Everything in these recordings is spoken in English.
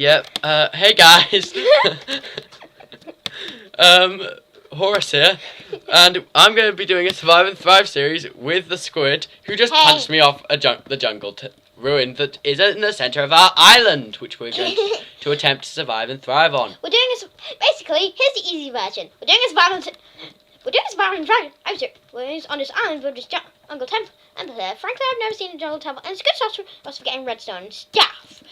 Yep. Hey guys. Horus here, and I'm going to be doing a Survive and Thrive series with the squid who just punched me off the jungle ruin that is in the centre of our island, which we're going to attempt to survive and thrive on. We're doing this basically. Here's the easy version. We're doing a survival and thrive. I'm sure we're on this island with this jungle temple, and frankly, I've never seen a jungle temple, and it's good stuff for us for getting redstone and stuff,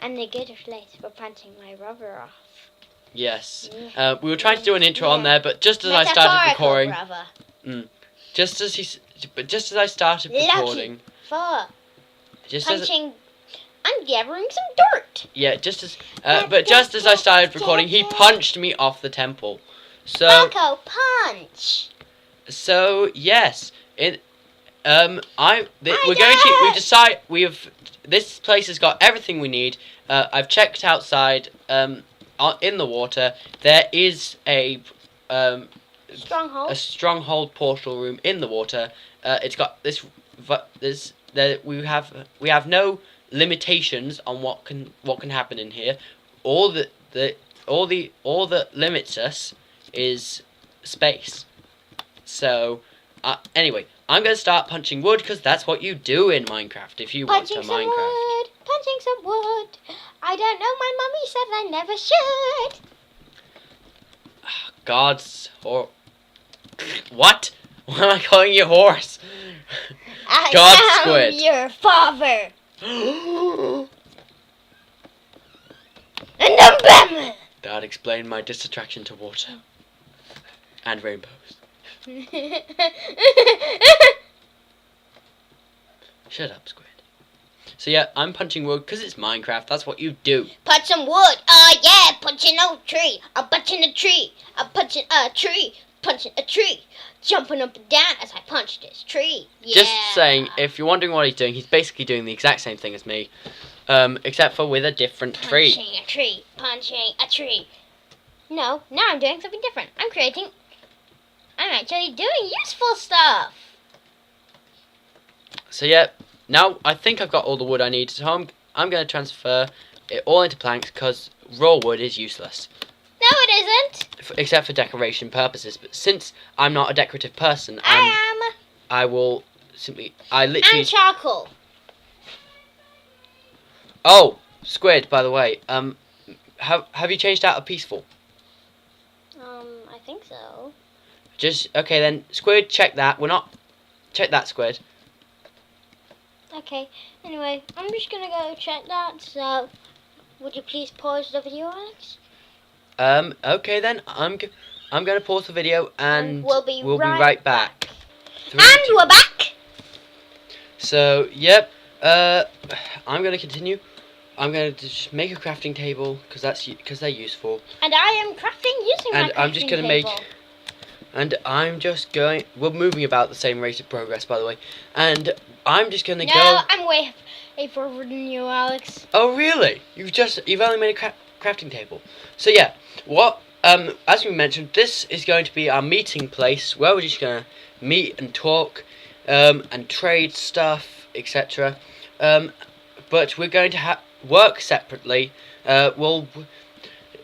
and the good place for punching my rubber off. Yes. We were trying to do an intro on there, but just as I started recording, just as I started recording, punching and gathering some dirt. Yeah, just as I started recording, he punched me off the temple. So punch. So yes, this place has got everything we need. I've checked outside. In the water, there is a stronghold portal room in the water. It's got we have no limitations on what can happen in here. All that limits us is space. So anyway, I'm gonna start punching wood because that's what you do in Minecraft if you want to Minecraft. Punching some wood. I don't know, my mummy said I never should. What? Why am I calling you horse? I Squid. am your father. And I'm Batman. That explained my disattraction to water. And rainbows. Shut up, Squid. So yeah, I'm punching wood because it's Minecraft. That's what you do. Punch some wood. Yeah, punching a tree. I'm punching a tree. I'm punching a tree. Punching a tree. Jumping up and down as I punch this tree. Yeah. Just saying, if you're wondering what he's doing, he's basically doing the exact same thing as me, except for with a different tree. Punching a tree. Punching a tree. No, now I'm doing something different. I'm actually doing useful stuff. So yeah. Now, I think I've got all the wood I need, so I'm going to transfer it all into planks, because raw wood is useless. No, it isn't. Except for decoration purposes, but since I'm not a decorative person, I will simply... And charcoal. Oh, Squid, by the way, have you changed out of peaceful? I think so. Okay then, Squid, check that. Check that, Squid. Okay, anyway, I'm just gonna go check that, so would you please pause the video, Alex? Okay then, I'm gonna pause the video and we'll be right back. And we're back! So, yep, I'm gonna continue. I'm gonna just make a crafting table, because they're useful. And I am crafting using my crafting table. I'm just gonna we're moving about the same rate of progress, by the way, and I'm just gonna go... No, I'm way forward than you, Alex. Oh, really? You've only made a crafting table. So yeah, as we mentioned, this is going to be our meeting place, where we're just gonna meet and talk, and trade stuff, etc. But we're going to work separately.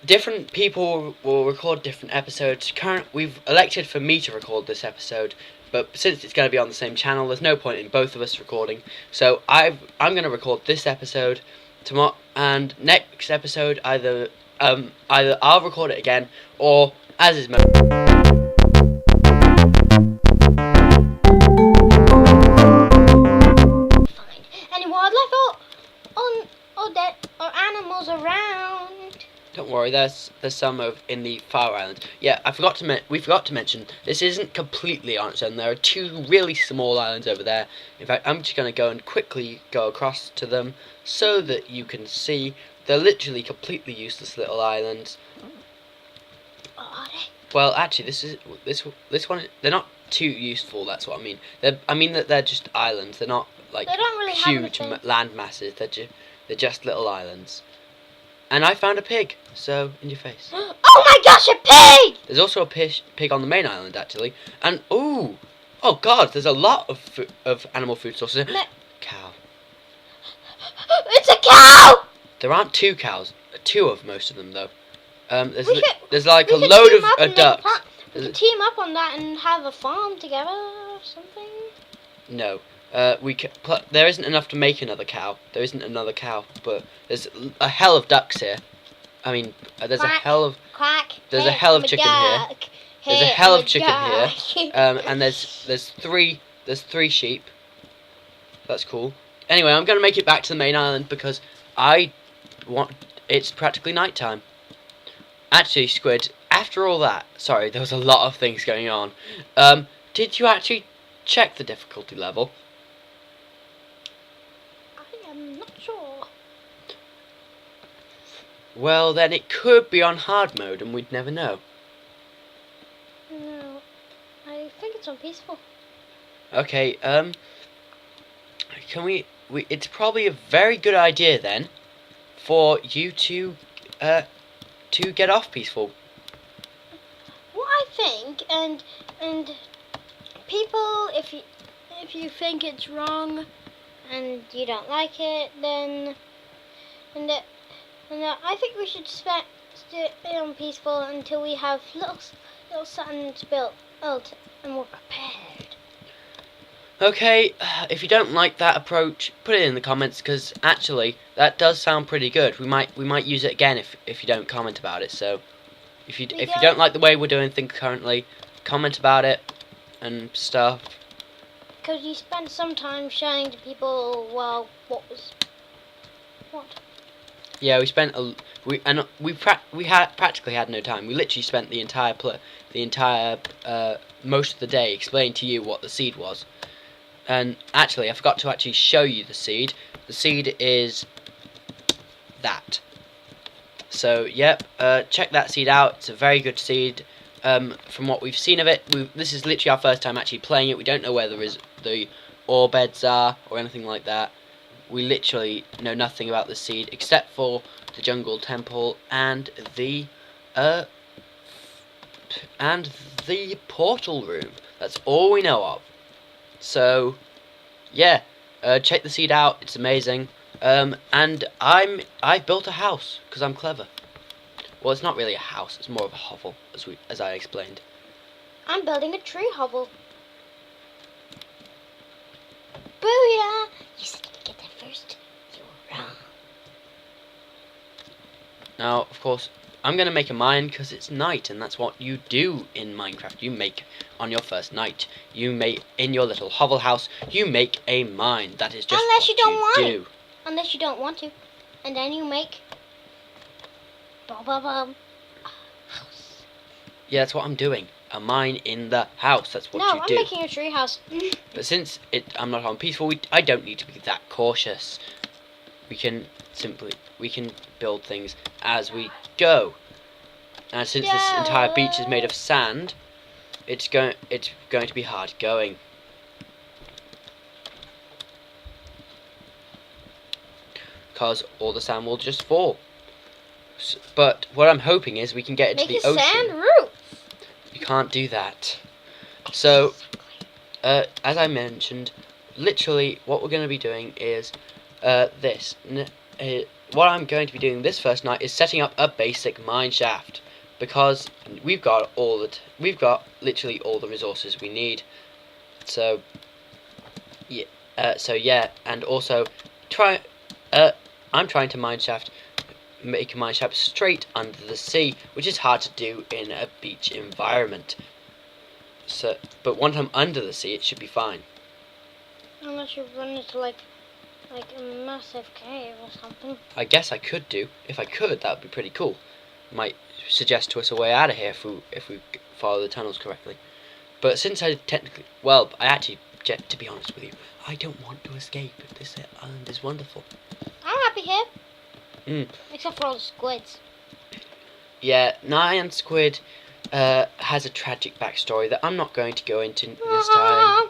Different people will record different episodes. We've elected for me to record this episode, but since it's going to be on the same channel, there's no point in both of us recording. So I'm going to record this episode tomorrow, and next episode either I'll record it again, or as is most. Any wildlife or animals around? Don't worry, there's some in the far island. Yeah, we forgot to mention, this isn't completely on its own. There are two really small islands over there. In fact, I'm just going to go and quickly go across to them so that you can see. They're literally completely useless little islands. Are they? Well, actually, this one, they're not too useful. That's what I mean. I mean that they're just islands. They're not like huge land masses. They're just little islands. And I found a pig, so in your face. Oh my gosh, a pig! There's also a pig on the main island, actually. And oh god, there's a lot of animal food sources. Cow. It's a cow! There aren't two cows. Two of most of them though. There's like we a could load team up of and make a ducks. farm. We could team up on that and have a farm together or something. No. There isn't enough to make another cow. There isn't another cow, but there's a hell of ducks here. I mean, there's Quack, a hell of quack. there's Hey, a hell I'm of a chicken here. duck. There's a Hey, hell I'm of chicken here. duck. And there's three sheep. That's cool. Anyway, I'm gonna make it back to the main island because it's practically night time. Actually, Squid, after all that, sorry, there was a lot of things going on. Did you actually check the difficulty level? I am not sure. Well, then it could be on hard mode and we'd never know. No, I think it's on peaceful. Okay, can we it's probably a very good idea then for you to get off peaceful. What I think, and people, if you think it's wrong and you don't like it, then I think we should stay on peaceful until we have little settlements built and we're prepared. Okay, if you don't like that approach, put it in the comments because actually that does sound pretty good. We might use it again if you don't comment about it. So if you don't like the way we're doing things currently, comment about it and stuff. Because you spent some time showing to people, well, what. Yeah, we practically had no time. We literally spent the entire most of the day explaining to you what the seed was. And actually, I forgot to actually show you the seed. The seed is that. So, yep, check that seed out. It's a very good seed. From what we've seen of it, this is literally our first time actually playing it. We don't know where the ore beds are or anything like that. We literally know nothing about the seed except for the jungle temple and the portal room. That's all we know of. So, yeah, check the seed out. It's amazing. And I built a house because I'm clever. Well, it's not really a house. It's more of a hovel, as I explained. I'm building a tree hovel. Booyah! You said you'd get there first. You were wrong. Now, of course, I'm going to make a mine because it's night, and that's what you do in Minecraft. You make, on your first night, you make, in your little hovel house, you make a mine. That is just Unless you don't want do. to. Unless you don't want to. And then you make... house. Yeah, that's what I'm doing. A mine in the house. That's what you do. No, I'm making a tree house. But since I'm not on peaceful, I don't need to be that cautious. We can build things as we go. And since this entire beach is made of sand, it's going to be hard going. Because all the sand will just fall. But what I'm hoping is we can get into the ocean. Make a sand roof. You can't do that. So, as I mentioned, literally what we're going to be doing is this. What I'm going to be doing this first night is setting up a basic mine shaft because we've got literally all the resources we need. So, yeah, and also I'm trying to make a mine shaft straight under the sea, which is hard to do in a beach environment. So, but once I'm under the sea, it should be fine. Unless you run into like a massive cave or something. I guess I could do. If I could, that would be pretty cool. Might suggest to us a way out of here if we follow the tunnels correctly. But since I actually, to be honest with you, I don't want to escape. This island is wonderful. I'm happy here. Except for all the squids. Yeah, Nyansquid has a tragic backstory that I'm not going to go into this time.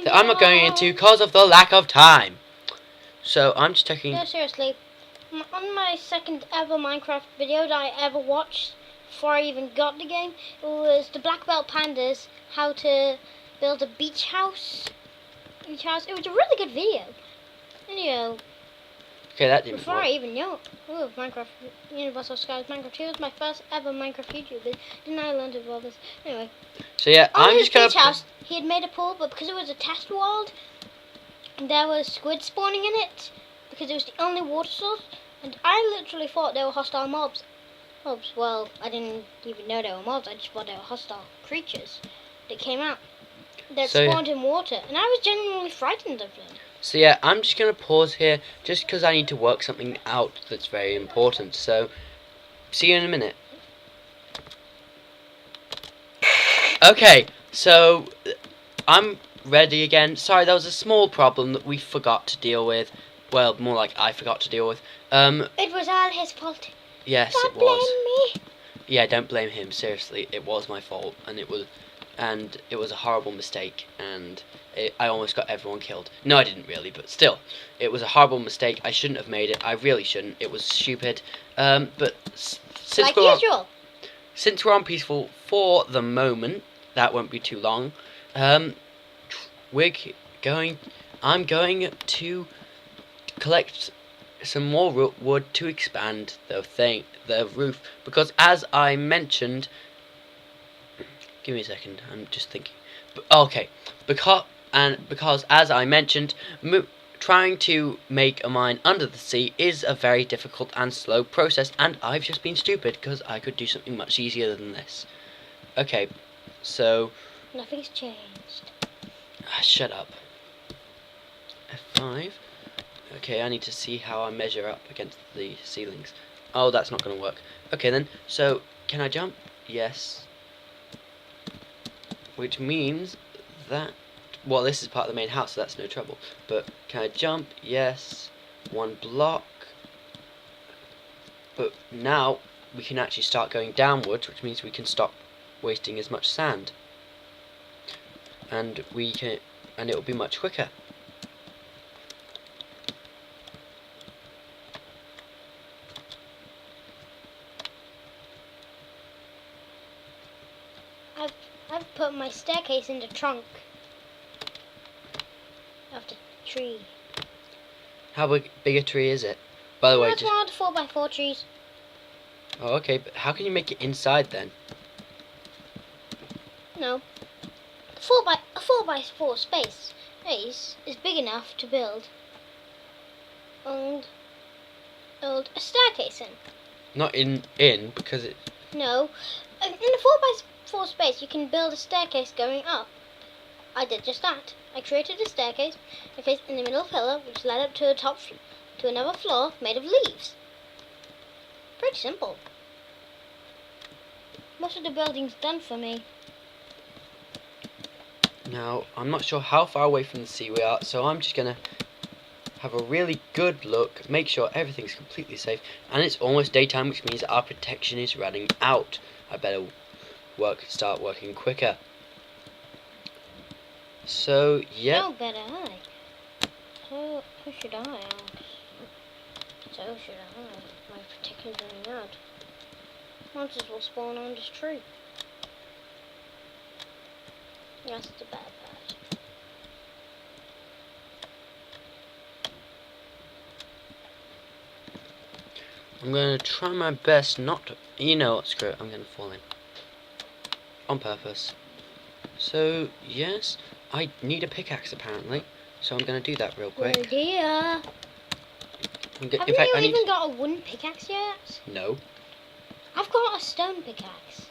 That I'm not going into because of the lack of time. So I'm just taking... No, seriously. On my second ever Minecraft video that I ever watched before I even got the game, it was the Black Belt Pandas, how to build a beach house. It was a really good video. And Okay, that didn't Before work. I even knew Minecraft Universal Skies Minecraft 2 was my first ever Minecraft YouTube. Didn't I learn to do all this? Anyway. So yeah, On I'm his just gonna. beach house, he had made a pool, but because it was a test world, there was squid spawning in it, because it was the only water source, and I literally thought they were hostile mobs. Well, I didn't even know they were mobs, I just thought they were hostile creatures that came out, that spawned in water, and I was genuinely frightened of them. So yeah, I'm just gonna pause here, just because I need to work something out that's very important. So, see you in a minute. Okay, so I'm ready again. Sorry, there was a small problem that we forgot to deal with. Well, more like I forgot to deal with. It was all his fault. Yes, Don't it was. blame me. Yeah, don't blame him. Seriously, it was my fault, and it was a horrible mistake, and I almost got everyone killed. No, I didn't really, but still, it was a horrible mistake. I shouldn't have made it. I really shouldn't. It was stupid. But since Like usual. Since we're on peaceful for the moment, that won't be too long. I'm going to collect some more wood to expand the roof, because as I mentioned, give me a second. I'm just thinking. Okay, because as I mentioned, trying to make a mine under the sea is a very difficult and slow process, and I've just been stupid because I could do something much easier than this. Okay, so Nothing's changed. shut up. F5. Okay, I need to see how I measure up against the ceilings. Oh, that's not going to work. Okay then, so can I jump? Yes. Which means that, well, this is part of the main house, so that's no trouble. But can I jump? Yes. One block. But now we can actually start going downwards, which means we can stop wasting as much sand. And it will be much quicker. I've put my staircase in the trunk of the tree. How big a tree is it? By the way, That's one of the 4x4 trees. Oh, okay, but how can you make it inside then? No. A 4x4 space is big enough to build a staircase in. Not in because it. No. In the 4x4 space, you can build a staircase going up. I did just that. I created a staircase in the middle pillar, which led up to the top to another floor made of leaves. Pretty simple. Most of the building's done for me. Now, I'm not sure how far away from the sea we are, so I'm just gonna have a really good look, make sure everything's completely safe, and it's almost daytime, which means our protection is running out. I better start working quicker. So, yeah. No, better I. So, who should I ask? So should I. My protection's running out. Monsters will spawn on this tree. That's the bad part. I'm going to try my best not to. You know what, screw it, I'm going to fall in. On purpose. So, yes, I need a pickaxe apparently. So I'm going to do that real quick. Oh dear. In Haven't fact, you I need. even got a wooden pickaxe yet? No. I've got a stone pickaxe.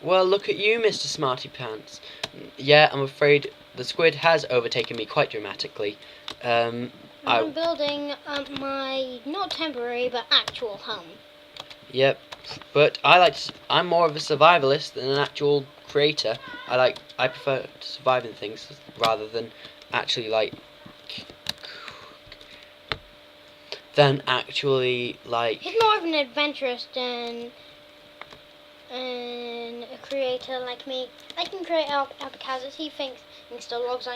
Well, look at you, Mr. Smarty Pants. Yeah, I'm afraid the squid has overtaken me quite dramatically. I'm building my not temporary but actual home. Yep, but I'm more of a survivalist than an actual creator. I prefer surviving things rather than actually He's more of an adventurous than a creator like me. I can create alpacas. He thinks the logs